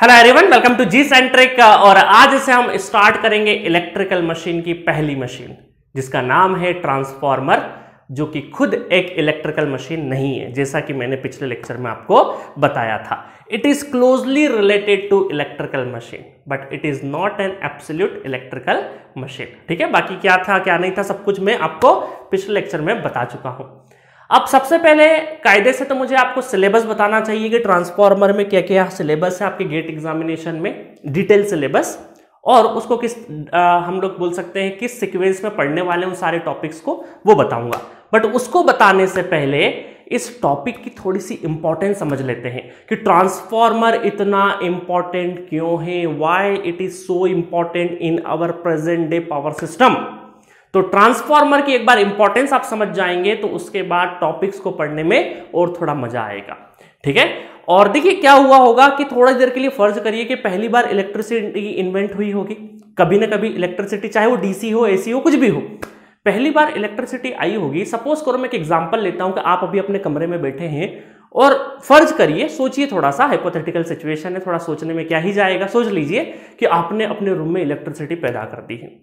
Hello everyone, welcome to G centric. और आज से हम स्टार्ट करेंगे इलेक्ट्रिकल मशीन की पहली मशीन जिसका नाम है ट्रांसफॉर्मर, जो कि खुद एक इलेक्ट्रिकल मशीन नहीं है, जैसा कि मैंने पिछले लेक्चर में आपको बताया था। It is closely related to electrical machine but it is not an absolute electrical machine. ठीक है, बाकी क्या था क्या नहीं था सब कुछ मैं आपको पिछले लेक्चर में बता चुका हूं। अब सबसे पहले कायदे से तो मुझे आपको सिलेबस बताना चाहिए कि ट्रांसफॉर्मर में क्या क्या सिलेबस है आपके गेट एग्जामिनेशन में, डिटेल सिलेबस, और उसको किस हम लोग बोल सकते हैं किस सीक्वेंस में पढ़ने वाले उन सारे टॉपिक्स को वो बताऊंगा। बट उसको बताने से पहले इस टॉपिक की थोड़ी सी इंपॉर्टेंस समझ लेते हैं कि ट्रांसफॉर्मर इतना इंपॉर्टेंट क्यों है, why it is so important in our present day power system. तो ट्रांसफॉर्मर की एक बार इंपॉर्टेंस आप समझ जाएंगे तो उसके बाद टॉपिक्स को पढ़ने में और थोड़ा मजा आएगा। ठीक है, और देखिए क्या हुआ होगा कि थोड़ी देर के लिए फर्ज करिए कि पहली बार इलेक्ट्रिसिटी इन्वेंट हुई होगी। कभी ना कभी इलेक्ट्रिसिटी, चाहे वो डीसी हो, एसी हो, कुछ भी हो, पहली बार इलेक्ट्रिसिटी आई होगी। सपोज करो मैं एक एग्जांपल लेता हूं कि आप अभी अपने कमरे में बैठे हैं और फर्ज करिए, सोचिए, थोड़ा सा हाइपोथेटिकल सिचुएशन है, थोड़ा सोचने में क्या ही जाएगा। सोच लीजिए कि आपने अपने रूम में इलेक्ट्रिसिटी पैदा कर दी है।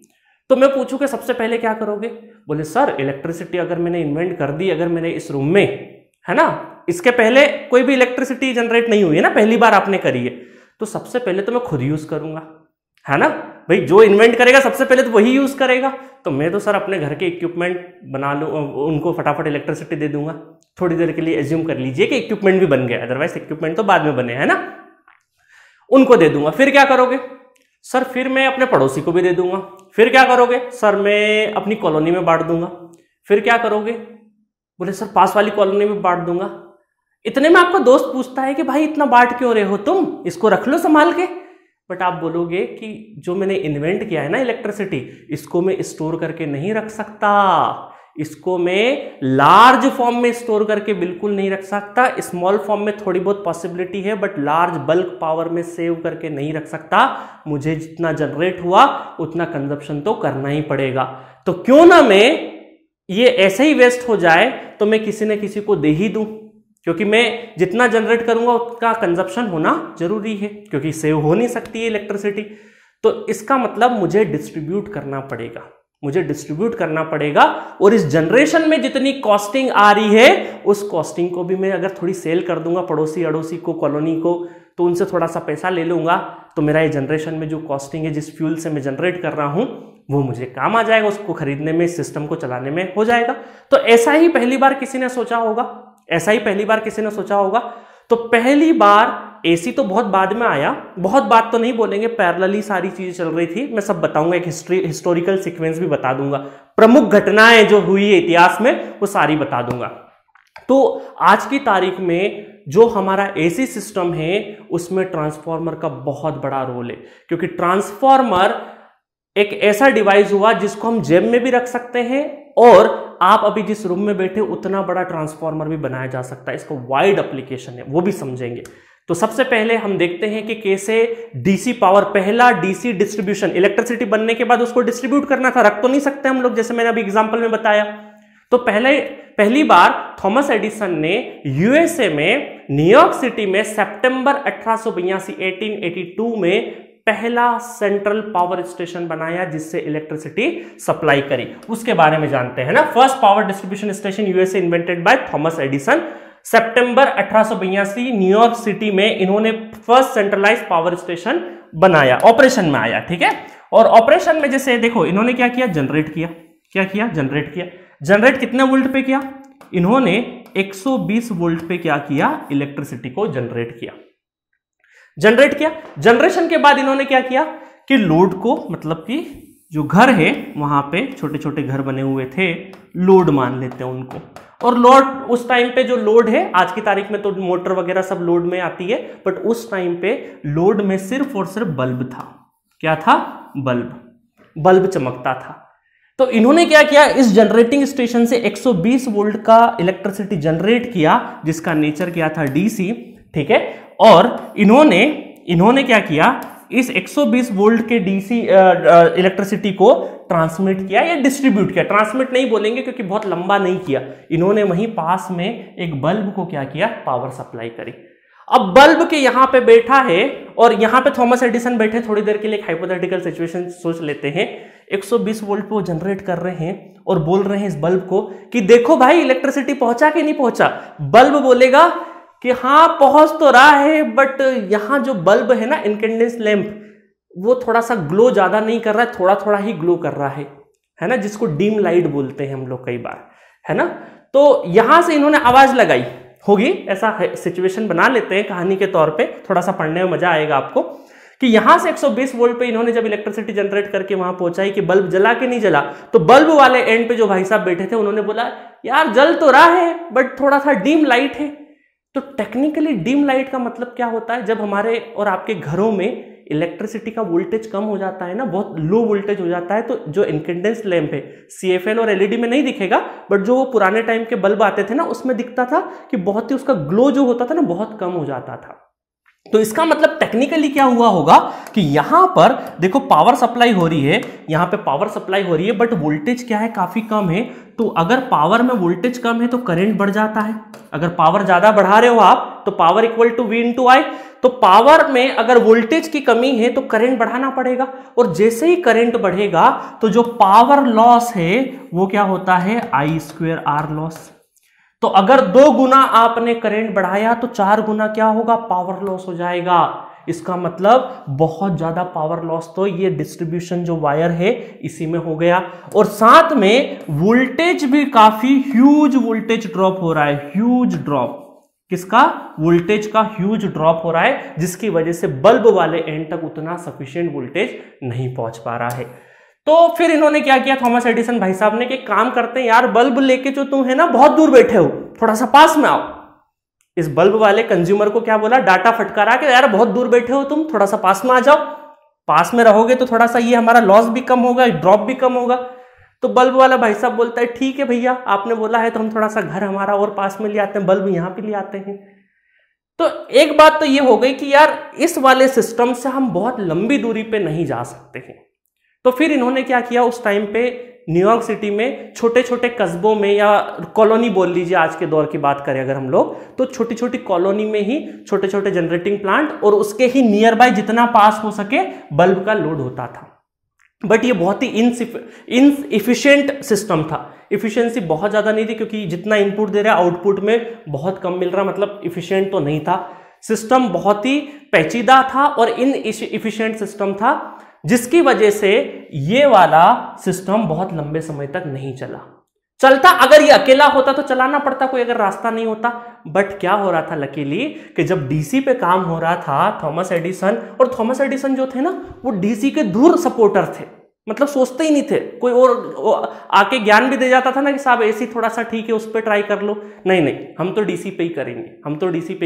तो मैं पूछूं कि सबसे पहले क्या करोगे? बोले सर इलेक्ट्रिसिटी अगर मैंने इन्वेंट कर दी, अगर मैंने इस रूम में, है ना, इसके पहले कोई भी इलेक्ट्रिसिटी जनरेट नहीं हुई है ना, पहली बार आपने करी है, तो सबसे पहले तो मैं खुद यूज करूंगा, है ना भाई। जो इन्वेंट करेगा सबसे पहले तो वही यूज करेगा। तो मैं तो सर अपने घर के इक्विपमेंट बना लूँ, उनको फटाफट इलेक्ट्रिसिटी दे दूंगा। थोड़ी देर के लिए एज्यूम कर लीजिए कि इक्विपमेंट भी बन गए, अदरवाइज इक्विपमेंट तो बाद में बने, है ना, उनको दे दूंगा। फिर क्या करोगे? सर फिर मैं अपने पड़ोसी को भी दे दूंगा। फिर क्या करोगे? सर मैं अपनी कॉलोनी में बांट दूंगा। फिर क्या करोगे? बोले सर पास वाली कॉलोनी में बांट दूंगा। इतने में आपका दोस्त पूछता है कि भाई इतना बांट क्यों रहे हो तुम, इसको रख लो संभाल के। बट आप बोलोगे कि जो मैंने इन्वेंट किया है ना इलेक्ट्रिसिटी, इसको मैं स्टोर करके नहीं रख सकता, इसको मैं लार्ज फॉर्म में स्टोर करके बिल्कुल नहीं रख सकता। स्मॉल फॉर्म में थोड़ी बहुत पॉसिबिलिटी है बट लार्ज बल्क पावर में सेव करके नहीं रख सकता। मुझे जितना जनरेट हुआ उतना कंजप्शन तो करना ही पड़ेगा। तो क्यों ना मैं ये ऐसे ही वेस्ट हो जाए तो मैं किसी न किसी को दे ही दूं, क्योंकि मैं जितना जनरेट करूंगा उतना कंजप्शन होना जरूरी है, क्योंकि सेव हो नहीं सकती है इलेक्ट्रिसिटी। तो इसका मतलब मुझे डिस्ट्रीब्यूट करना पड़ेगा, मुझे डिस्ट्रीब्यूट करना पड़ेगा। और इस जनरेशन में जितनी कॉस्टिंग आ रही है उस कॉस्टिंग को भी मैं अगर थोड़ी सेल कर दूंगा पड़ोसी अड़ोसी को, कॉलोनी को, तो उनसे थोड़ा सा पैसा ले लूंगा, तो मेरा ये जनरेशन में जो कॉस्टिंग है, जिस फ्यूल से मैं जनरेट कर रहा हूं, वो मुझे काम आ जाएगा, उसको खरीदने में, सिस्टम को चलाने में हो जाएगा। तो ऐसा ही पहली बार किसी ने सोचा होगा, ऐसा ही पहली बार किसी ने सोचा होगा। तो पहली बार एसी तो बहुत बाद में आया, बहुत बात तो नहीं बोलेंगे, पैरेलली सारी चीजें चल रही थी। मैं सब बताऊंगा, एक हिस्टोरिकल सीक्वेंस भी बता दूंगा, प्रमुख घटनाएं जो हुई है इतिहास में वो सारी बता दूंगा। तो आज की तारीख में जो हमारा एसी सिस्टम है उसमें ट्रांसफॉर्मर का बहुत बड़ा रोल है, क्योंकि ट्रांसफॉर्मर एक ऐसा डिवाइस हुआ जिसको हम जेब में भी रख सकते हैं, और आप अभी जिस रूम में बैठे उतना बड़ा ट्रांसफॉर्मर भी बनाया जा सकता है। इसका वाइड एप्लीकेशन है, वो भी समझेंगे। तो सबसे पहले हम देखते हैं कि कैसे डीसी पावर, पहला डीसी डिस्ट्रीब्यूशन, इलेक्ट्रिसिटी बनने के बाद उसको डिस्ट्रीब्यूट करना था, रख तो नहीं सकते हम लोग, जैसे मैंने अभी एग्जांपल में बताया। तो पहली बार थॉमस एडिसन ने यूएसए में न्यूयॉर्क सिटी में सितंबर 1882 में पहला सेंट्रल पावर स्टेशन बनाया जिससे इलेक्ट्रिसिटी सप्लाई करी। उसके बारे में जानते हैं ना। First power distribution station USA invented by Thomas Edison. September 1882 New York city में इन्होंने फर्स्ट सेंट्रलाइज्ड पावर स्टेशन बनाया, ऑपरेशन में आया। ठीक है, और ऑपरेशन में जैसे देखो इन्होंने क्या किया, जनरेट किया। क्या किया? जनरेट किया। जनरेट कितने वोल्ट पे किया? इन्होंने 120 वोल्ट पे क्या किया, इलेक्ट्रिसिटी को जनरेट किया। जनरेट किया। जनरेशन के बाद इन्होंने क्या किया कि लोड को, मतलब कि जो घर है वहां पे छोटे छोटे घर बने हुए थे, लोड मान लेते हैं उनको। और लोड उस टाइम पे जो लोड है, आज की तारीख में तो मोटर वगैरह सब लोड में आती है, बट उस टाइम पे लोड में सिर्फ और सिर्फ बल्ब था। क्या था? बल्ब चमकता था। तो इन्होंने क्या किया, इस जनरेटिंग स्टेशन से 120 वोल्ट का इलेक्ट्रिसिटी जनरेट किया, जिसका नेचर क्या था, डीसी। ठीक है, और इन्होंने क्या किया, इस 120 वोल्ट के डीसी इलेक्ट्रिसिटी को ट्रांसमिट किया या डिस्ट्रीब्यूट किया। ट्रांसमिट नहीं बोलेंगे क्योंकि बहुत लंबा नहीं किया, इन्होंने वहीं पास में एक बल्ब को क्या किया, पावर सप्लाई करी। अब बल्ब के यहां पे बैठा है और यहां पे थॉमस एडिसन बैठे, थोड़ी देर के लिए एक हाइपोथेटिकल सिचुएशन सोच लेते हैं। 120 वोल्ट पे वो जनरेट कर रहे हैं और बोल रहे हैं इस बल्ब को कि देखो भाई इलेक्ट्रिसिटी पहुंचा कि नहीं पहुंचा। बल्ब बोलेगा कि हाँ पहुंच तो रहा है, बट यहां जो बल्ब है ना, इनकैंडेंस लैंप, वो थोड़ा सा ग्लो ज्यादा नहीं कर रहा है, थोड़ा थोड़ा ही ग्लो कर रहा है ना, जिसको डीम लाइट बोलते हैं हम लोग कई बार, है ना। तो यहां से इन्होंने आवाज लगाई होगी, ऐसा सिचुएशन बना लेते हैं कहानी के तौर पे, थोड़ा सा पढ़ने में मजा आएगा आपको, कि यहां से 120 वोल्ट पे इन्होंने जब इलेक्ट्रिसिटी जनरेट करके वहां पहुंचाई कि बल्ब जला के नहीं जला, तो बल्ब वाले एंड पे जो भाई साहब बैठे थे उन्होंने बोला यार जल तो रहा है बट थोड़ा सा डीम लाइट है। तो टेक्निकली डीम लाइट का मतलब क्या होता है, जब हमारे और आपके घरों में इलेक्ट्रिसिटी का वोल्टेज कम हो जाता है ना, बहुत लो वोल्टेज हो जाता है, तो जो इनकैंडेंस लैंप है, CFL और LED में नहीं दिखेगा, बट जो वो पुराने टाइम के बल्ब आते थे ना, उसमें दिखता था कि बहुत ही उसका ग्लो जो होता था ना, बहुत कम हो जाता था। तो इसका मतलब टेक्निकली क्या हुआ होगा कि यहां पर देखो पावर सप्लाई हो रही है, यहां पे पावर सप्लाई हो रही है, बट वोल्टेज क्या है, काफी कम है। तो अगर पावर में वोल्टेज कम है तो करंट बढ़ जाता है। अगर पावर ज्यादा बढ़ा रहे हो आप तो power equal to V into I. तो पावर में अगर वोल्टेज की कमी है तो करंट बढ़ाना पड़ेगा, और जैसे ही करंट बढ़ेगा तो जो पावर लॉस है वो क्या होता है, I²R लॉस। तो अगर 2 गुना आपने करंट बढ़ाया तो 4 गुना क्या होगा, पावर लॉस हो जाएगा। इसका मतलब बहुत ज्यादा पावर लॉस तो ये डिस्ट्रीब्यूशन जो वायर है इसी में हो गया, और साथ में वोल्टेज भी काफी ह्यूज वोल्टेज ड्रॉप हो रहा है, ह्यूज ड्रॉप। किसका, वोल्टेज का ह्यूज ड्रॉप हो रहा है, जिसकी वजह से बल्ब वाले एंड तक उतना सफिशिएंट वोल्टेज नहीं पहुंच पा रहा है। तो फिर इन्होंने क्या किया थॉमस एडिसन भाई साहब ने कि काम करते हैं यार, बल्ब लेके जो तुम है ना बहुत दूर बैठे हो, थोड़ा सा पास में आओ। इस बल्ब वाले कंज्यूमर को क्या बोला, डाटा फटकारा कि यार बहुत दूर बैठे हो तुम, थोड़ा सा पास में आ जाओ, पास में रहोगे तो थोड़ा सा ये हमारा लॉस भी कम होगा, ड्रॉप भी कम होगा। तो बल्ब वाला भाई साहब बोलता है ठीक है भैया, आपने बोला है तो हम थोड़ा सा घर हमारा और पास में ले आते हैं, बल्ब यहां पे ले आते हैं। तो एक बात तो ये हो गई कि यार इस वाले सिस्टम से हम बहुत लंबी दूरी पे नहीं जा सकते हैं। तो फिर इन्होंने क्या किया, उस टाइम पे न्यूयॉर्क सिटी में छोटे छोटे कस्बों में, या कॉलोनी बोल लीजिए आज के दौर की बात करें अगर हम लोग, तो छोटी छोटी कॉलोनी में ही छोटे छोटे जनरेटिंग प्लांट और उसके ही नियर बाय जितना पास हो सके बल्ब का लोड होता था। बट ये बहुत ही इनएफिशिएंट सिस्टम था, इफिशियंसी बहुत ज्यादा नहीं थी, क्योंकि जितना इनपुट दे रहा है आउटपुट में बहुत कम मिल रहा, मतलब इफिशिएंट तो नहीं था। सिस्टम बहुत ही पेचीदा था और इनएफिशिएंट सिस्टम था, जिसकी वजह से ये वाला सिस्टम बहुत लंबे समय तक नहीं चलता। अगर ये अकेला होता तो चलाना पड़ता, कोई अगर रास्ता नहीं होता। बट क्या हो रहा था लकीली कि जब डीसी पे काम हो रहा था थॉमस एडिसन जो थे ना, वो डीसी के दूर सपोर्टर थे, मतलब सोचते ही नहीं थे। कोई और आके ज्ञान भी दे जाता था ना कि साहब एसी थोड़ा सा ठीक है, उस पर ट्राई कर लो, नहीं हम तो डीसी पे ही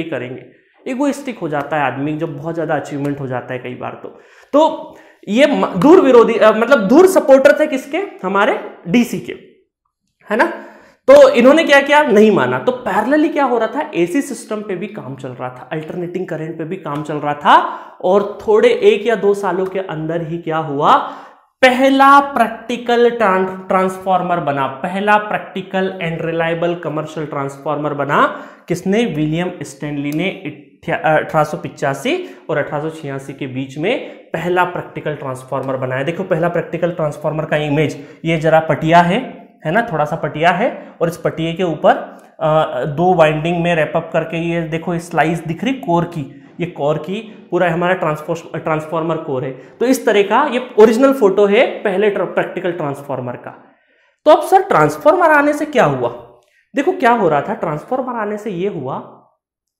करेंगे, इगोइस्टिक हो जाता है आदमी जब बहुत ज्यादा अचीवमेंट हो जाता है कई बार। तो ये दूर विरोधी, मतलब दूर सपोर्टर थे किसके, हमारे डीसी के, है ना। तो इन्होंने क्या किया, नहीं माना। तो पैरेलली क्या हो रहा था, एसी सिस्टम पे भी काम चल रहा था, अल्टरनेटिंग करंट पे भी काम चल रहा था, और थोड़े 1 या 2 सालों के अंदर ही क्या हुआ, पहला प्रैक्टिकल ट्रांसफॉर्मर बना, पहला practical and reliable commercial transformer बना। किसने, विलियम स्टैनली ने 1885 और 1886 के बीच में पहला प्रैक्टिकल ट्रांसफॉर्मर बनाया। देखो पहला प्रैक्टिकल ट्रांसफॉर्मर का इमेज, ये जरा पटिया है ना, थोड़ा सा पटिया है, और इस पटिए के ऊपर 2 वाइंडिंग में रैपअप करके ये देखो स्लाइस दिख रही कोर की, ये कोर की पूरा हमारा ट्रांसफॉर्मर कोर है। तो इस तरह का ये ओरिजिनल फोटो है पहले प्रैक्टिकल ट्रांसफॉर्मर का। तो अब सर ट्रांसफॉर्मर आने से क्या हुआ, देखो क्या हो रहा था, ट्रांसफॉर्मर आने से ये हुआ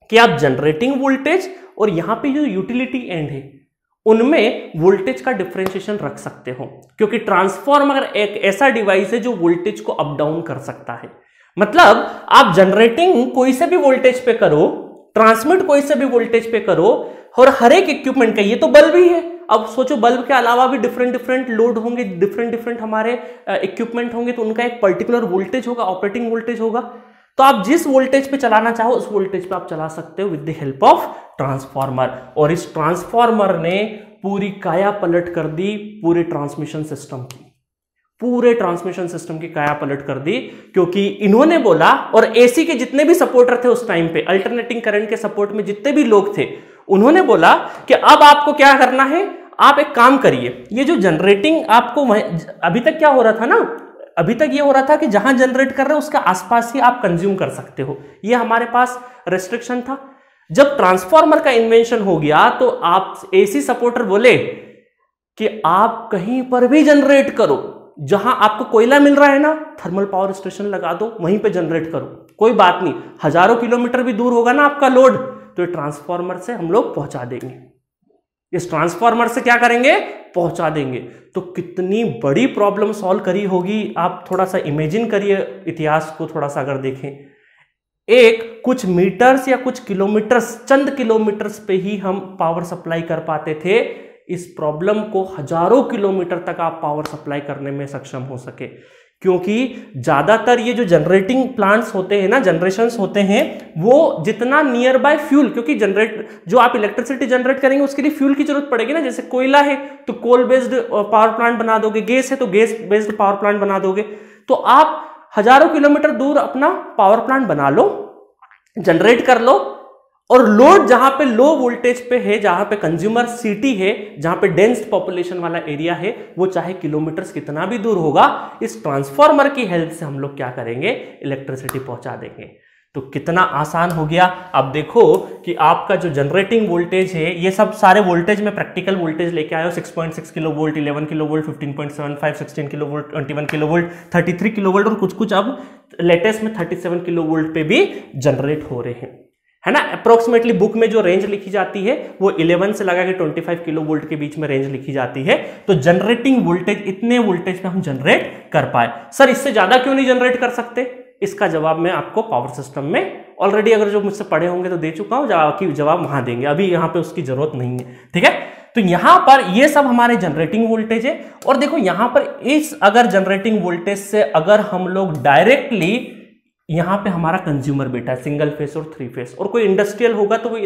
कि आप जनरेटिंग वोल्टेज और यहां पे जो यूटिलिटी एंड है उनमें वोल्टेज का डिफरेंशिएशन रख सकते हो, क्योंकि ट्रांसफॉर्मर एक ऐसा डिवाइस है जो वोल्टेज को अप डाउन कर सकता है। मतलब आप जनरेटिंग कोई से भी वोल्टेज पे करो, ट्रांसमिट कोई से भी वोल्टेज पे करो, और हर एक इक्विपमेंट का, ये तो बल्ब ही है, अब सोचो बल्ब के अलावा भी डिफरेंट लोड होंगे, डिफरेंट हमारे इक्विपमेंट होंगे, तो उनका एक पर्टिकुलर वोल्टेज होगा, ऑपरेटिंग वोल्टेज होगा। तो आप जिस वोल्टेज पे चलाना चाहो उस वोल्टेज पे आप चला सकते हो with the help of transformer. और इस ट्रांसफॉर्मर ने पूरी काया पलट कर दी पूरे ट्रांसमिशन सिस्टम की, पूरे ट्रांसमिशन सिस्टम की काया पलट कर दी, क्योंकि इन्होंने बोला, और एसी के जितने भी सपोर्टर थे उस टाइम पे, अल्टरनेटिंग करंट के सपोर्ट में जितने भी लोग थे, उन्होंने बोला कि अब आपको क्या करना है, आप एक काम करिए, ये जो जनरेटिंग आपको अभी तक क्या हो रहा था ना, अभी तक ये हो रहा था कि जहां जनरेट कर रहे हो उसके आसपास ही आप कंज्यूम कर सकते हो, ये हमारे पास रेस्ट्रिक्शन था। जब ट्रांसफार्मर का इन्वेंशन हो गया तो आप एसी सपोर्टर बोले कि आप कहीं पर भी जनरेट करो, जहां आपको कोयला मिल रहा है ना, थर्मल पावर स्टेशन लगा दो, वहीं पे जनरेट करो, कोई बात नहीं, हजारों किलोमीटर भी दूर होगा ना आपका लोड, तो ट्रांसफार्मर से हम लोग पहुंचा देंगे, इस ट्रांसफार्मर से क्या करेंगे, पहुंचा देंगे। तो कितनी बड़ी प्रॉब्लम सॉल्व करी होगी, आप थोड़ा सा इमेजिन करिए, इतिहास को थोड़ा सा अगर देखें, एक कुछ मीटर्स या कुछ किलोमीटर्स, चंद किलोमीटर्स पे ही हम पावर सप्लाई कर पाते थे, इस प्रॉब्लम को हजारों किलोमीटर तक आप पावर सप्लाई करने में सक्षम हो सके, क्योंकि ज्यादातर ये जो जनरेटिंग प्लांट्स होते हैं ना, जनरेशंस होते हैं, वो जितना नियर बाय फ्यूल, क्योंकि जो आप इलेक्ट्रिसिटी जनरेट करेंगे उसके लिए फ्यूल की जरूरत पड़ेगी ना, जैसे कोयला है तो कोल बेस्ड पावर प्लांट बना दोगे, गैस है तो गैस बेस्ड पावर प्लांट बना दोगे, तो आप हजारों किलोमीटर दूर अपना पावर प्लांट बना लो, जनरेट कर लो, और लोड जहां पे लो वोल्टेज पे है, जहां पे कंज्यूमर सिटी है, जहां पे डेंस पॉपुलेशन वाला एरिया है, वो चाहे किलोमीटर्स कितना भी दूर होगा, इस ट्रांसफार्मर की हेल्प से हम लोग क्या करेंगे, इलेक्ट्रिसिटी पहुंचा देंगे। तो कितना आसान हो गया। अब देखो कि आपका जो जनरेटिंग वोल्टेज है, ये सब सारे वोल्टेज में प्रैक्टिकल वोल्टेज लेके आए हो, 6.6 kilo volt, 11 kilo volt, 15.75, 16 kilo volt, 21 kilo volt, 33 kilo volt, और कुछ कुछ अब लेटेस्ट में 37 किलो वोल्ट पे भी जनरेट हो रहे हैं, है ना। अप्रोक्सीमेटली बुक में जो रेंज लिखी जाती है वो 11 से लगा के 25 किलो वोल्ट के बीच में रेंज लिखी जाती है। तो जनरेटिंग वोल्टेज, इतने वोल्टेज पे हम जनरेट कर पाए। सर इससे ज्यादा क्यों नहीं जनरेट कर सकते, इसका जवाब मैं आपको पावर सिस्टम में ऑलरेडी, अगर जो मुझसे पढ़े होंगे तो दे चुका हूं, जवाब वहां देंगे, अभी यहां पे उसकी जरूरत नहीं है, ठीक है। तो यहां पर ये सब हमारे जनरेटिंग वोल्टेज है, और देखो यहां पर इस अगर जनरेटिंग वोल्टेज से अगर हम लोग डायरेक्टली, यहां पे हमारा कंज्यूमर बेटा है, सिंगल फेस और 3 फेस, और कोई इंडस्ट्रियल होगा तो वो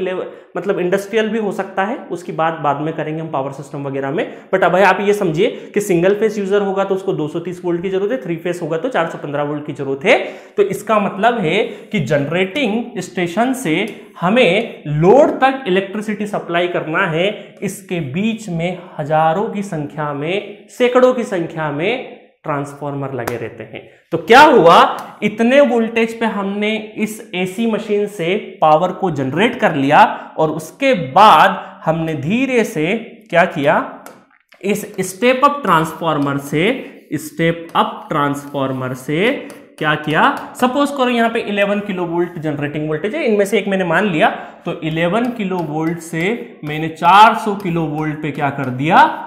मतलब इंडस्ट्रियल भी हो सकता है, उसकी बात बाद में करेंगे हम पावर सिस्टम वगैरह में। बट अब आप ये समझिए कि सिंगल फेस यूजर होगा तो उसको 230 वोल्ट की जरूरत है, 3 फेस होगा तो 415 वोल्ट की जरूरत है। तो इसका मतलब है कि जनरेटिंग स्टेशन से हमें लोड तक इलेक्ट्रिसिटी सप्लाई करना है, इसके बीच में हजारों की संख्या में, सैकड़ों की संख्या में ट्रांसफार्मर लगे रहते हैं। तो क्या हुआ, इतने वोल्टेज पे हमने इस एसी मशीन से पावर को जनरेट कर लिया, और उसके बाद हमने धीरे से क्या किया, इस स्टेप अप ट्रांसफार्मर से क्या किया, सपोज करो यहां पे 11 किलो वोल्ट जनरेटिंग वोल्टेज है, इनमें से एक मैंने मान लिया, तो 11 किलो वोल्ट से मैंने 400 किलो वोल्ट पे क्या कर दिया,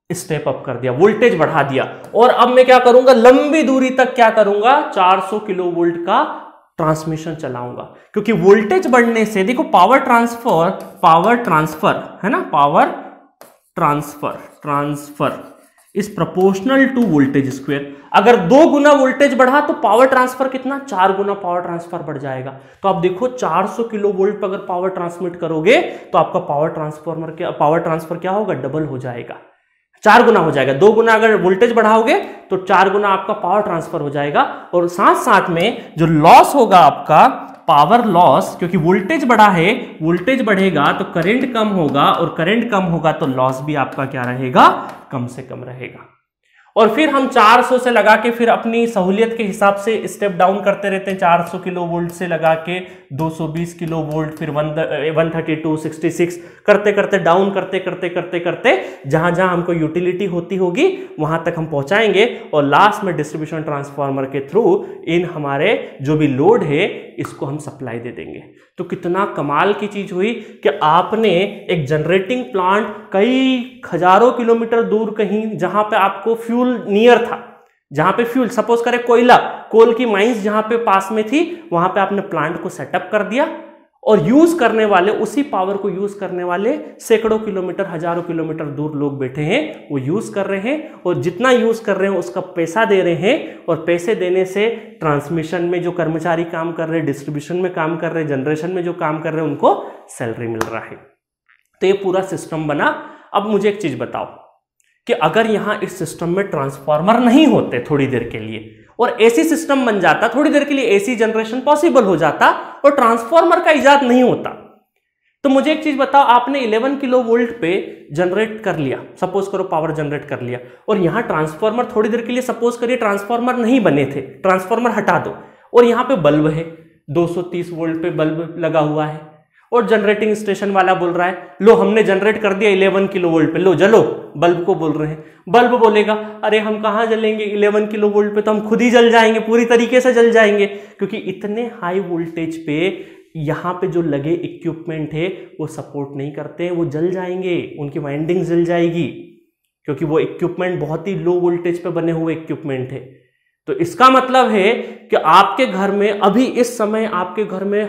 स्टेप अप कर दिया, वोल्टेज बढ़ा दिया। और अब मैं क्या करूंगा, लंबी दूरी तक क्या करूंगा, 400 किलो वोल्ट का ट्रांसमिशन चलाऊंगा, क्योंकि वोल्टेज बढ़ने से देखो पावर ट्रांसफर है ना, power transfer is proportional to voltage square. अगर 2 गुना वोल्टेज बढ़ा तो पावर ट्रांसफर कितना, 4 गुना पावर ट्रांसफर बढ़ जाएगा। तो आप देखो 400 किलो वोल्ट पर अगर पावर ट्रांसमिट करोगे तो आपका पावर ट्रांसफर क्या होगा, डबल हो जाएगा, 4 गुना हो जाएगा। 2 गुना अगर वोल्टेज बढ़ाओगे तो 4 गुना आपका पावर ट्रांसफर हो जाएगा। और साथ साथ में जो लॉस होगा आपका, पावर लॉस, क्योंकि वोल्टेज बढ़ा है, वोल्टेज बढ़ेगा तो करंट कम होगा, और करंट कम होगा तो लॉस भी आपका क्या रहेगा, कम से कम रहेगा। और फिर हम 400 से लगा के फिर अपनी सहूलियत के हिसाब से स्टेप डाउन करते रहते हैं, 400 किलो वोल्ट से लगा के 220 किलो वोल्ट, फिर 132, 66 करते करते डाउन करते जहां जहां हमको यूटिलिटी होती होगी वहां तक हम पहुंचाएंगे, और लास्ट में डिस्ट्रीब्यूशन ट्रांसफार्मर के थ्रू इन हमारे जो भी लोड है इसको हम सप्लाई दे देंगे। तो कितना कमाल की चीज हुई कि आपने एक जनरेटिंग प्लांट कई हजारों किलोमीटर दूर, कहीं जहां पे आपको फ्यूल नियर था, जहां पे फ्यूल सपोज करें कोल की माइंस जहां पे पास में थी, वहां पे आपने प्लांट को सेटअप कर दिया, और यूज करने वाले, उसी पावर को यूज करने वाले सैकड़ों किलोमीटर, हजारों किलोमीटर दूर लोग बैठे हैं, वो यूज कर रहे हैं, और जितना यूज कर रहे हैं उसका पैसा दे रहे हैं, और पैसे देने से ट्रांसमिशन में जो कर्मचारी काम कर रहे हैं, डिस्ट्रीब्यूशन में काम कर रहे हैं, जनरेशन में जो काम कर रहे हैं, उनको सैलरी मिल रहा है। तो ये पूरा सिस्टम बना। अब मुझे एक चीज बताओ, कि अगर यहां इस सिस्टम में ट्रांसफार्मर नहीं होते थोड़ी देर के लिए और एसी सिस्टम बन जाता, थोड़ी देर के लिए एसी जनरेशन पॉसिबल हो जाता और ट्रांसफार्मर का इजाद नहीं होता, तो मुझे एक चीज बताओ, आपने 11 किलो वोल्ट पे जनरेट कर लिया, सपोज करो पावर जनरेट कर लिया, और यहां ट्रांसफार्मर थोड़ी देर के लिए सपोज करिए ट्रांसफार्मर नहीं बने थे, ट्रांसफार्मर हटा दो, और यहां पे बल्ब है 230 वोल्ट पे बल्ब लगा हुआ है, और जनरेटिंग स्टेशन वाला बोल रहा है लो हमने जनरेट कर दिया 11 किलो वोल्ट पे, लो जलो, बल्ब को बोल रहे हैं, बल्ब बोलेगा अरे हम कहां जलेंगे 11 किलो वोल्ट पे, तो हम खुद ही जल जाएंगे, पूरी तरीके से जल जाएंगे, क्योंकि इतने हाई वोल्टेज पे यहां पे जो लगे इक्विपमेंट है वो सपोर्ट नहीं करते हैं, वो जल जाएंगे, उनकी वाइंडिंग जल जाएगी, क्योंकि वो इक्विपमेंट बहुत ही लो वोल्टेज पे बने हुए इक्विपमेंट है। तो इसका मतलब है कि आपके घर में अभी इस समय आपके घर में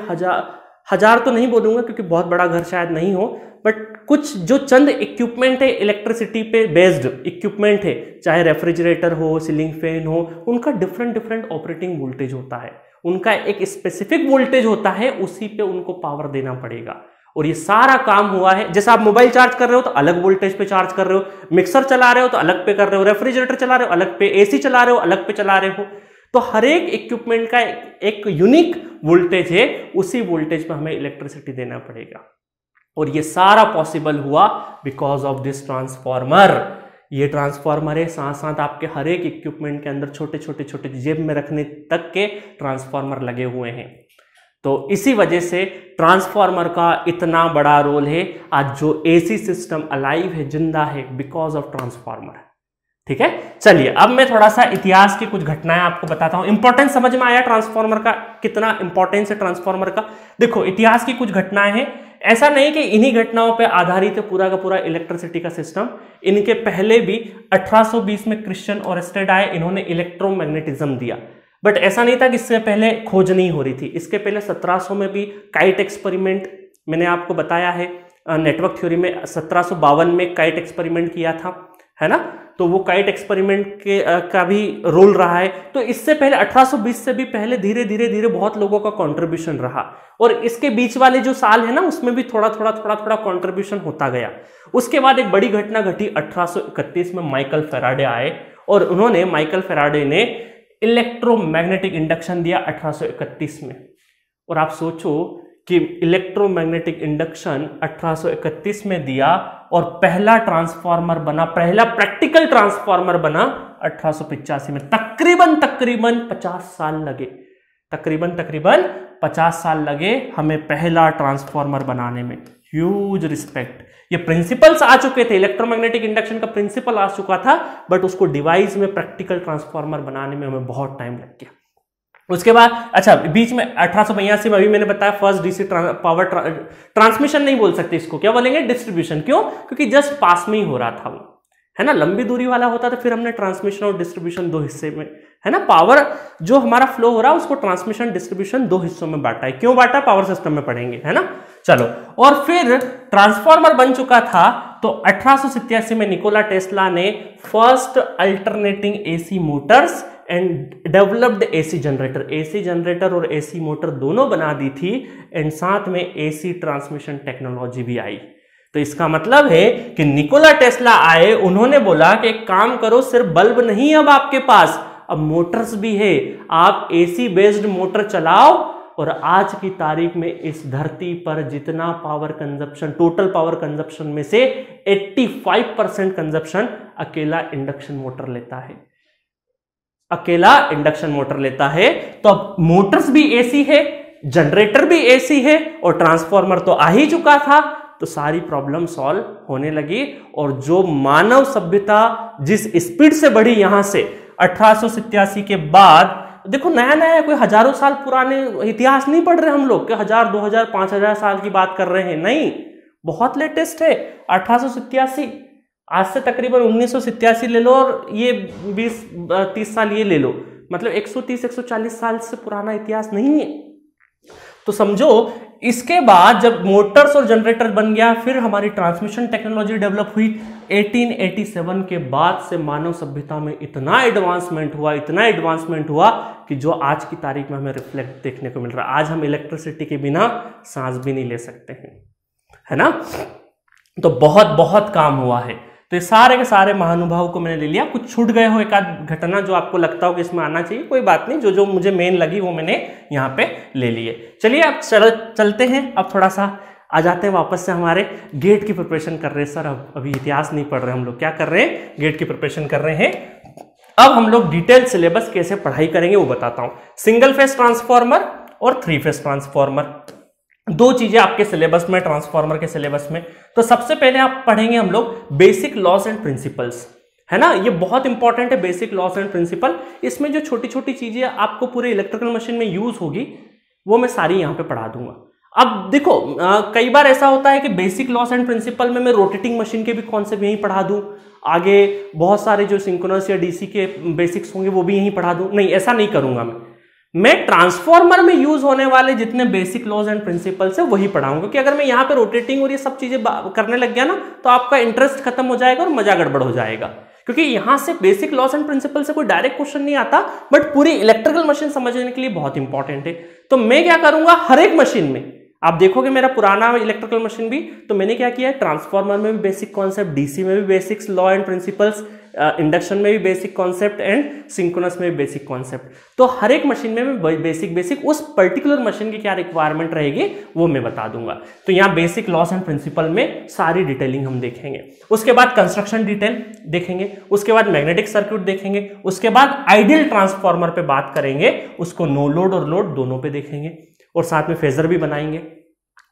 हजार तो नहीं बोलूंगा क्योंकि बहुत बड़ा घर शायद नहीं हो, बट कुछ जो चंद इक्विपमेंट है इलेक्ट्रिसिटी पे बेस्ड इक्विपमेंट है, चाहे रेफ्रिजरेटर हो, सीलिंग फैन हो, उनका डिफरेंट ऑपरेटिंग वोल्टेज होता है, उनका एक स्पेसिफिक वोल्टेज होता है, उसी पे उनको पावर देना पड़ेगा। और ये सारा काम हुआ है, जैसे आप मोबाइल चार्ज कर रहे हो तो अलग वोल्टेज पे चार्ज कर रहे हो, मिक्सर चला रहे हो तो अलग पे कर रहे हो, रेफ्रिजरेटर चला रहे हो अलग पे, एसी चला रहे हो अलग पे चला रहे हो, तो हर एक इक्विपमेंट का एक यूनिक वोल्टेज है, उसी वोल्टेज पे हमें इलेक्ट्रिसिटी देना पड़ेगा। और ये सारा पॉसिबल हुआ बिकॉज ऑफ दिस ट्रांसफार्मर। ये ट्रांसफार्मर है, साथ साथ आपके हर एक इक्विपमेंट के अंदर छोटे छोटे जेब में रखने तक के ट्रांसफार्मर लगे हुए हैं। तो इसी वजह से ट्रांसफार्मर का इतना बड़ा रोल है, आज जो एसी सिस्टम अलाइव है, जिंदा है, बिकॉज ऑफ ट्रांसफार्मर। ठीक है, चलिए अब मैं थोड़ा सा इतिहास की कुछ घटनाएं आपको बताता हूं। इंपॉर्टेंस समझ में आया ट्रांसफार्मर का, कितना इंपॉर्टेंस है ट्रांसफार्मर का। देखो इतिहास की कुछ घटनाएं हैं, ऐसा नहीं कि इन्हीं घटनाओं पे आधारित है पूरा का पूरा इलेक्ट्रिसिटी का सिस्टम। इनके पहले भी 1820 में क्रिश्चियन ओरस्टेड आए, इन्होंने इलेक्ट्रोमैग्नेटिज्म दिया, बट ऐसा नहीं था कि इससे पहले खोज नहीं हो रही थी। इसके पहले 1700 में भी काइट एक्सपेरिमेंट मैंने आपको बताया है नेटवर्क थ्योरी में, 1752 में काइट एक्सपेरिमेंट किया था, है ना, तो वो काइट एक्सपेरिमेंट के का भी रोल रहा है। तो इससे पहले 1820 से भी पहले धीरे धीरे बहुत लोगों का कंट्रीब्यूशन रहा, और इसके बीच वाले जो साल है ना उसमें भी थोड़ा थोड़ा कंट्रीब्यूशन होता गया। उसके बाद एक बड़ी घटना घटी 1831 में, माइकल फैराडे आए और उन्होंने, माइकल फैराडे ने इलेक्ट्रोमैग्नेटिक इंडक्शन दिया 1831 में। और आप सोचो कि इलेक्ट्रोमैग्नेटिक इंडक्शन 1831 में दिया और पहला ट्रांसफार्मर बना, पहला प्रैक्टिकल ट्रांसफार्मर बना 1885 में। तकरीबन 50 साल लगे, तकरीबन 50 साल लगे हमें पहला ट्रांसफार्मर बनाने में। Huge respect. ये प्रिंसिपल्स आ चुके थे, इलेक्ट्रोमैग्नेटिक इंडक्शन का प्रिंसिपल आ चुका था, बट उसको डिवाइस में प्रैक्टिकल ट्रांसफार्मर बनाने में हमें बहुत टाइम लग गया। उसके बाद अच्छा बीच में 1882 में, अभी मैंने बताया फर्स्ट डीसी पावर ट्रांसमिशन नहीं बोल सकते इसको, क्या बोलेंगे, डिस्ट्रीब्यूशन। क्यों? क्योंकि जस्ट पास में ही हो रहा था वो, है ना, लंबी दूरी वाला होता तो फिर हमने ट्रांसमिशन और डिस्ट्रीब्यूशन दो हिस्से में, है ना, पावर जो हमारा फ्लो हो रहा है उसको ट्रांसमिशन डिस्ट्रीब्यूशन दो हिस्सों में बांटा है। क्यों बांटा? पावर सिस्टम में पढ़ेंगे, है ना। चलो, और फिर ट्रांसफार्मर बन चुका था तो 1887 में निकोला टेस्ला ने first alternating AC Motors and developed AC generator और एसी मोटर दोनों बना दी थी, एंड साथ में एसी ट्रांसमिशन टेक्नोलॉजी भी आई। तो इसका मतलब है कि निकोला टेस्ला आए, उन्होंने बोला कि एक काम करो, सिर्फ बल्ब नहीं अब आपके पास, अब मोटर्स भी है, आप एसी बेस्ड मोटर चलाओ। और आज की तारीख में इस धरती पर जितना power consumption, total power consumption में से 85% कंजप्शन अकेला इंडक्शन मोटर लेता है, अकेला इंडक्शन मोटर लेता है। तो अब मोटर्स भी एसी है, जनरेटर भी एसी है, और ट्रांसफार्मर तो आ ही चुका था, तो सारी प्रॉब्लम सॉल्व होने लगी। और जो मानव सभ्यता जिस स्पीड से बढ़ी यहां से 1887 के बाद, देखो नया नया कोई हजारों साल पुराने इतिहास नहीं पढ़ रहे हम लोग कि 1000, 2000, 5000 साल की बात कर रहे हैं, नहीं, बहुत लेटेस्ट है 1887। आज से तकरीबन 1987 ले लो और ये 20-30 साल ये ले लो, मतलब 130-140 साल से पुराना इतिहास नहीं है। तो समझो, इसके बाद जब मोटर्स और जनरेटर बन गया, फिर हमारी ट्रांसमिशन टेक्नोलॉजी डेवलप हुई। 1887 के बाद से मानव सभ्यता में इतना एडवांसमेंट हुआ कि जो आज की तारीख में हमें रिफ्लेक्ट देखने को मिल रहा है। आज हम इलेक्ट्रिसिटी के बिना सांस भी नहीं ले सकते हैं, है ना। तो बहुत काम हुआ है। तो ये सारे के सारे महानुभाव को मैंने ले लिया। कुछ छूट गए हो एक आध घटना जो आपको लगता हो कि इसमें आना चाहिए, कोई बात नहीं, जो जो मुझे मेन लगी वो मैंने यहाँ पे ले लिए। चलिए अब चलते हैं, अब थोड़ा सा आ जाते हैं वापस से हमारे गेट की प्रिपरेशन कर रहे हैं। सर अब अभी इतिहास नहीं पढ़ रहे हम लोग, क्या कर रहे हैं, गेट की प्रिपरेशन कर रहे हैं। अब हम लोग डिटेल सिलेबस कैसे पढ़ाई करेंगे वो बताता हूं। सिंगल फेज ट्रांसफॉर्मर और 3 फेज ट्रांसफॉर्मर, दो चीजें आपके सिलेबस में, ट्रांसफॉर्मर के सिलेबस में। तो सबसे पहले आप पढ़ेंगे हम लोग बेसिक लॉस एंड प्रिंसिपल्स, है ना, ये बहुत इंपॉर्टेंट है बेसिक लॉस एंड प्रिंसिपल। इसमें जो छोटी छोटी चीजें आपको पूरे इलेक्ट्रिकल मशीन में यूज होगी वो मैं सारी यहाँ पे पढ़ा दूंगा। अब देखो कई बार ऐसा होता है कि बेसिक लॉस एंड प्रिंसिपल में मैं रोटेटिंग मशीन के भी कॉन्सेप्ट यहीं पढ़ा दूं, आगे बहुत सारे जो सिंक्रोनस या डीसी के बेसिक्स होंगे वो भी यहीं पढ़ा दूं। नहीं, ऐसा नहीं करूंगा मैं ट्रांसफॉर्मर में यूज होने वाले जितने बेसिक लॉज एंड प्रिंसिपल्स है वही पढ़ाऊंगा, कि अगर मैं यहाँ पे रोटेटिंग और ये सब चीजें करने लग गया ना तो आपका इंटरेस्ट खत्म हो जाएगा और मजा गड़बड़ हो जाएगा, क्योंकि यहां से बेसिक लॉस एंड प्रिंसिपल से कोई डायरेक्ट क्वेश्चन नहीं आता, बट पूरी इलेक्ट्रिकल मशीन समझने के लिए बहुत इंपॉर्टेंट है। तो मैं क्या करूंगा, हर एक मशीन में आप देखोगे मेरा पुराना इलेक्ट्रिकल मशीन भी, तो मैंने क्या किया है, ट्रांसफॉर्मर में भी बेसिक कॉन्सेप्ट, डीसी में भी basics law and principles, induction में भी बेसिक कॉन्सेप्ट एंड सिंक्रोनस में भी बेसिक कॉन्सेप्ट। तो हर एक मशीन में मैं बेसिक उस पर्टिकुलर मशीन की क्या रिक्वायरमेंट रहेगी वो मैं बता दूंगा। तो यहाँ बेसिक लॉस एंड प्रिंसिपल में सारी डिटेलिंग हम देखेंगे। उसके बाद कंस्ट्रक्शन डिटेल देखेंगे, उसके बाद मैग्नेटिक सर्किट देखेंगे, उसके बाद आइडियल ट्रांसफॉर्मर पे बात करेंगे, उसको नो लोड और लोड दोनों पे देखेंगे और साथ में फेजर भी बनाएंगे।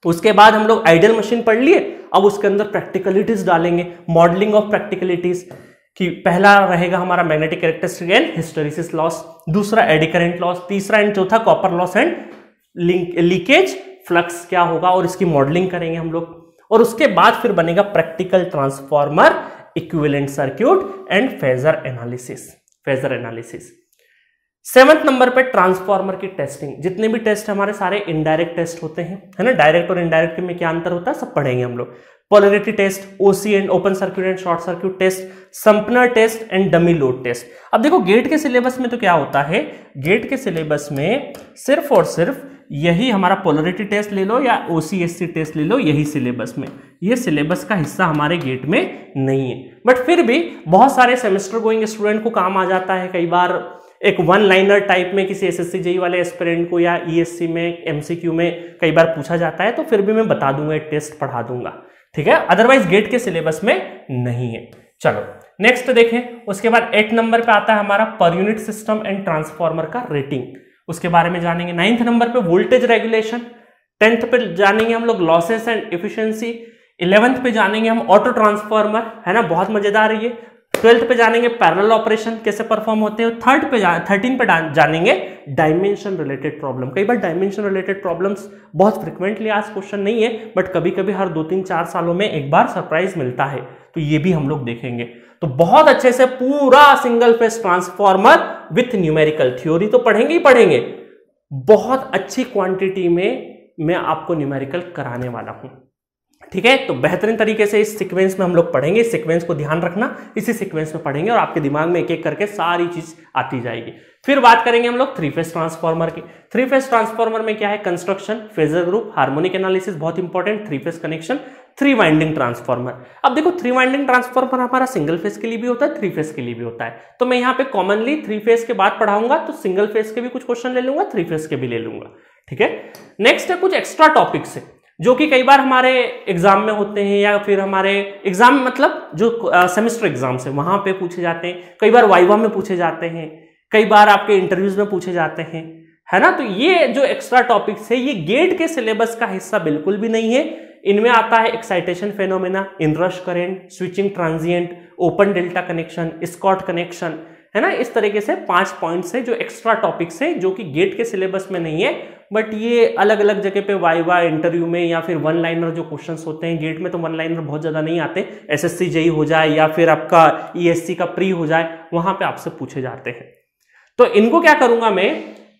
उसके बाद हम लोग आइडियल मशीन पढ़ लिए, अब उसके अंदर प्रैक्टिकलिटीज डालेंगे, मॉडलिंग ऑफ प्रैक्टिकलिटीज, कि पहला रहेगा हमारा magnetic characteristic and hysteresis loss, दूसरा एडी करंट लॉस, तीसरा एंड चौथा copper loss and leakage flux क्या होगा, और इसकी मॉडलिंग करेंगे हम लोग। और उसके बाद फिर बनेगा practical transformer, equivalent circuit and phasor analysis. 7th number पे ट्रांसफॉर्मर की टेस्टिंग। जितने भी टेस्ट हमारे सारे इनडायरेक्ट टेस्ट होते हैं, है ना, डायरेक्ट और इनडायरेक्ट में क्या अंतर होता है सब पढ़ेंगे हम लोग। Polarity test, OC and open circuit and short circuit test, Sumpner test and dummy load test. अब देखो गेट के सिलेबस में तो क्या होता है, गेट के सिलेबस में सिर्फ और सिर्फ यही हमारा पोलैरिटी टेस्ट ले लो या ओसीएससी टेस्ट ले लो, यही सिलेबस में, ये सिलेबस का हिस्सा हमारे गेट में नहीं है। बट फिर भी बहुत सारे सेमेस्टर गोइंग स्टूडेंट को काम आ जाता है, कई बार एक वन लाइनर टाइप में किसी एसएससी जेई वाले एस्पिरेंट को या ईएससी में एमसीक्यू में कई बार पूछा जाता है, तो फिर भी मैं बता दूंगा, टेस्ट पढ़ा दूंगा, ठीक है। अदरवाइज गेट के सिलेबस में नहीं है। चलो नेक्स्ट देखें, उसके बाद 8 नंबर पे आता है हमारा per unit system and transformer का रेटिंग, उसके बारे में जानेंगे। 9th नंबर पे वोल्टेज रेगुलेशन, 10th पे जानेंगे हम लोग लॉसेस एंड एफिशिएंसी, 11th पे जानेंगे हम ऑटो ट्रांसफॉर्मर, है ना, बहुत मजेदार है ये। 12th पे जानेंगे पैरेलल ऑपरेशन कैसे परफॉर्म होते हैं। 13 पे जानेंगे डायमेंशन रिलेटेड प्रॉब्लम। कई बार डायमेंशन रिलेटेड प्रॉब्लम्स बहुत फ्रिक्वेंटली आज क्वेश्चन नहीं है, बट कभी कभी हर 2-3-4 सालों में एक बार सरप्राइज मिलता है, तो ये भी हम लोग देखेंगे। तो बहुत अच्छे से पूरा single phase transformer with numerical, theory तो पढ़ेंगे ही पढ़ेंगे, बहुत अच्छी क्वांटिटी में मैं आपको न्यूमेरिकल कराने वाला हूं, ठीक है। तो बेहतरीन तरीके से इस सीक्वेंस में हम लोग पढ़ेंगे, इस सीक्वेंस को ध्यान रखना, इसी सीक्वेंस में पढ़ेंगे और आपके दिमाग में एक एक करके सारी चीज आती जाएगी। फिर बात करेंगे हम लोग 3 फेज ट्रांसफॉर्मर की। 3 फेज ट्रांसफॉर्मर में क्या है, construction, phasor group, harmonic analysis बहुत important, 3 phase connection, 3 winding transformer. अब देखो 3 वाइंडिंग ट्रांसफॉर्मर हमारा सिंगल फेज के लिए भी होता है, 3 फेज के लिए भी होता है। तो मैं यहाँ पे कॉमनली 3 फेज के बाद पढ़ाऊंगा, तो सिंगल फेज के भी कुछ क्वेश्चन ले लूंगा, 3 फेज के भी ले लूंगा, ठीक है। नेक्स्ट है कुछ एक्स्ट्रा टॉपिक्स है जो कि कई बार हमारे एग्जाम में होते हैं, या फिर हमारे एग्जाम मतलब जो सेमेस्टर एग्जाम्स है वहां पे पूछे जाते हैं, कई बार वाइवा में पूछे जाते हैं, कई बार आपके इंटरव्यूज में पूछे जाते हैं, है ना। तो ये जो एक्स्ट्रा टॉपिक्स है ये गेट के सिलेबस का हिस्सा बिल्कुल भी नहीं है। इनमें आता है excitation phenomena, inrush current, switching transient, open delta connection, Scott connection, है ना। इस तरीके से 5 पॉइंट्स है जो एक्स्ट्रा टॉपिक्स है, जो कि गेट के सिलेबस में नहीं है, बट ये अलग अलग जगह पे वाइवा, इंटरव्यू में, या फिर वन लाइनर जो क्वेश्चंस होते हैं, गेट में तो वन लाइनर बहुत ज्यादा नहीं आते, एसएससी जेई हो जाए या फिर आपका ईएससी का प्री हो जाए, वहां पे आपसे पूछे जाते हैं। तो इनको क्या करूंगा मैं,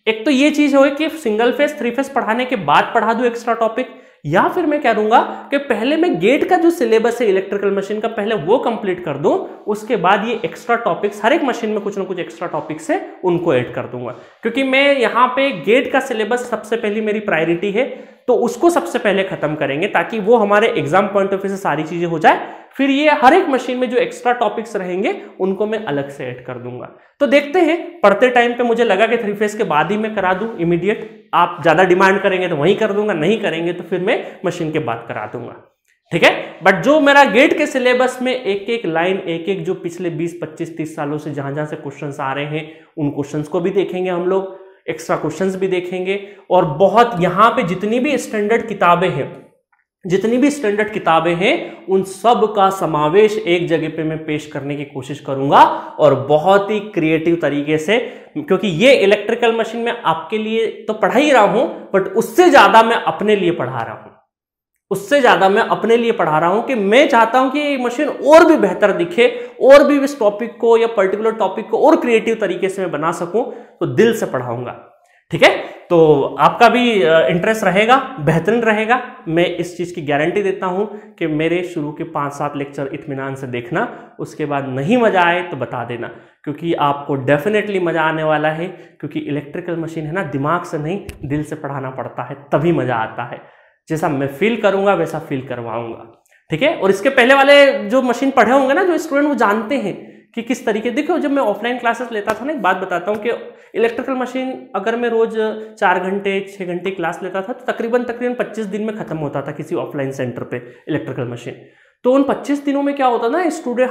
एक तो ये चीज हो कि सिंगल फेज 3 फेज पढ़ाने के बाद पढ़ा दूं एक्स्ट्रा टॉपिक, या फिर मैं क्या करूंगा कि पहले मैं गेट का जो सिलेबस है इलेक्ट्रिकल मशीन का पहले वो कंप्लीट कर दूं, उसके बाद ये एक्स्ट्रा टॉपिक्स, हर एक मशीन में कुछ ना कुछ एक्स्ट्रा टॉपिक्स है उनको ऐड कर दूंगा। क्योंकि मैं यहाँ पे गेट का सिलेबस सबसे पहली मेरी प्रायोरिटी है, तो उसको सबसे पहले खत्म करेंगे ताकि वो हमारे एग्जाम पॉइंट ऑफ व्यू से सारी चीजें हो जाए, फिर ये हर एक मशीन में जो एक्स्ट्रा टॉपिक्स रहेंगे उनको मैं अलग से ऐड कर दूंगा। तो देखते हैं, पढ़ते टाइम पे मुझे लगा कि 3 फेज के बाद ही मैं करा दूं इमीडिएट, आप ज्यादा डिमांड करेंगे तो वहीं कर दूंगा, नहीं करेंगे तो फिर मैं मशीन के बाद करा दूंगा, ठीक है। बट जो मेरा गेट के सिलेबस में एक एक लाइन, एक एक जो पिछले 20, 25, 30 सालों से जहां जहां से क्वेश्चंस आ रहे हैं उन क्वेश्चंस को भी देखेंगे हम लोग, एक्स्ट्रा क्वेश्चंस भी देखेंगे, और बहुत यहां पे जितनी भी स्टैंडर्ड किताबें हैं उन सब का समावेश एक जगह पे मैं पेश करने की कोशिश करूंगा, और बहुत ही क्रिएटिव तरीके से, क्योंकि ये इलेक्ट्रिकल मशीन में आपके लिए तो पढ़ा ही रहा हूं, बट उससे ज्यादा मैं अपने लिए पढ़ा रहा हूं कि मैं चाहता हूं कि ये मशीन और भी बेहतर दिखे, और भी इस टॉपिक को या पर्टिकुलर टॉपिक को और क्रिएटिव तरीके से मैं बना सकूं, तो दिल से पढ़ाऊंगा, ठीक है। तो आपका भी इंटरेस्ट रहेगा, बेहतरीन रहेगा, मैं इस चीज की गारंटी देता हूं कि मेरे शुरू के 5-7 लेक्चर इत्मीनान से देखना, उसके बाद नहीं मजा आए तो बता देना, क्योंकि आपको डेफिनेटली मजा आने वाला है, क्योंकि इलेक्ट्रिकल मशीन है ना, दिमाग से नहीं दिल से पढ़ाना पड़ता है, तभी मजा आता है। जैसा मैं फील करूंगा वैसा फील करवाऊंगा, ठीक है। और इसके पहले वाले जो मशीन पढ़े होंगे ना जो स्टूडेंट, वो जानते हैं कि किस तरीके, देखो जब मैं ऑफलाइन क्लासेस लेता था ना, एक बात बताता हूँ कि इलेक्ट्रिकल मशीन अगर मैं रोज 4 घंटे 6 घंटे क्लास लेता था तो तकरीबन 25 दिन में खत्म होता था किसी ऑफलाइन सेंटर पे इलेक्ट्रिकल मशीन। तो उन 25 दिनों में क्या होता ना,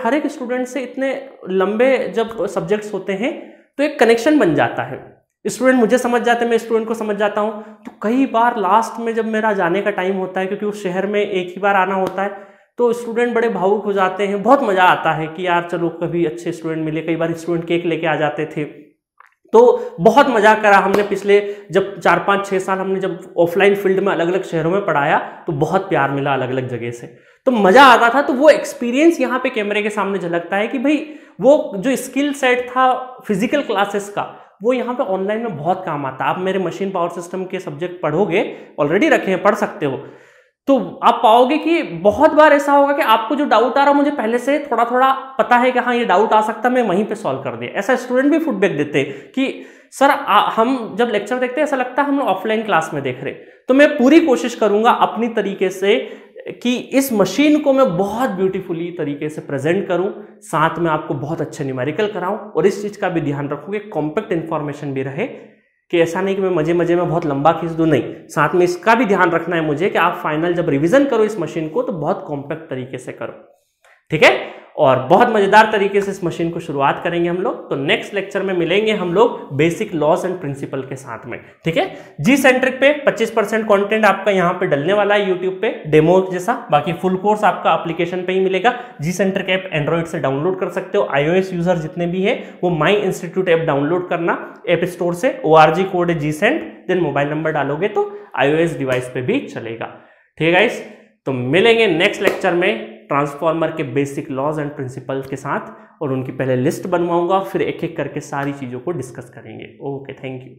हर एक स्टूडेंट से इतने लंबे जब सब्जेक्ट्स होते हैं तो एक कनेक्शन बन जाता है, स्टूडेंट मुझे समझ जाते हैं, मैं स्टूडेंट को समझ जाता हूँ। तो कई बार लास्ट में जब मेरा जाने का टाइम होता है, क्योंकि उस शहर में एक ही बार आना होता है, तो स्टूडेंट बड़े भावुक हो जाते हैं, बहुत मजा आता है कि यार चलो कभी अच्छे स्टूडेंट मिले। कई बार स्टूडेंट केक लेके आ जाते थे, तो बहुत मजा करा हमने। पिछले जब 4-5-6 साल हमने जब ऑफलाइन फील्ड में अलग अलग शहरों में पढ़ाया तो बहुत प्यार मिला अलग अलग जगह से, तो मजा आता था। तो वो एक्सपीरियंस यहाँ पे कैमरे के सामने झलकता है कि भाई वो जो स्किल सेट था फिजिकल क्लासेस का, वो यहाँ पे ऑनलाइन में बहुत काम आता है। आप मेरे मशीन पावर सिस्टम के सब्जेक्ट पढ़ोगे, ऑलरेडी रखे हैं, पढ़ सकते हो, तो आप पाओगे कि बहुत बार ऐसा होगा कि आपको जो डाउट आ रहा मुझे पहले से थोड़ा थोड़ा पता है कि हाँ ये डाउट आ सकता है, मैं वहीं पे सॉल्व कर दिया। ऐसा स्टूडेंट भी फीडबैक देते हैं कि सर हम जब लेक्चर देखते हैं ऐसा लगता है हम ऑफलाइन क्लास में देख रहे। तो मैं पूरी कोशिश करूंगा अपनी तरीके से कि इस मशीन को मैं बहुत ब्यूटीफुली तरीके से प्रेजेंट करूं, साथ में आपको बहुत अच्छे न्यूमेरिकल कराऊं, और इस चीज का भी ध्यान रखूंगे कॉम्पैक्ट इंफॉर्मेशन भी रहे, कि ऐसा नहीं कि मैं मजे मजे में बहुत लंबा खींच दूं, नहीं, साथ में इसका भी ध्यान रखना है मुझे कि आप फाइनल जब रिवीजन करो इस मशीन को तो बहुत कॉम्पैक्ट तरीके से करो, ठीक है। और बहुत मजेदार तरीके से इस मशीन को शुरुआत करेंगे हम लोग। तो नेक्स्ट लेक्चर में मिलेंगे हम लोग बेसिक लॉज एंड प्रिंसिपल के साथ में, ठीक है। जी सेंट्रिक पे 25% कंटेंट आपका यहाँ पे डलने वाला है यूट्यूब पे डेमो जैसा, बाकी फुल कोर्स आपका एप्लीकेशन पे ही मिलेगा। जी सेंट्रिक ऐप एंड्रॉइड से डाउनलोड कर सकते हो, iOS यूजर जितने भी है वो माई इंस्टीट्यूट ऐप डाउनलोड करना ऐप स्टोर से, ORG कोड है GSENT, देन मोबाइल नंबर डालोगे तो iOS डिवाइस पे भी चलेगा, ठीक है गाइस। तो मिलेंगे नेक्स्ट लेक्चर में ट्रांसफॉर्मर के बेसिक लॉज एंड प्रिंसिपल के साथ, और उनकी पहले लिस्ट बनवाऊंगा, फिर एक एक करके सारी चीजों को डिस्कस करेंगे। Okay, thank you.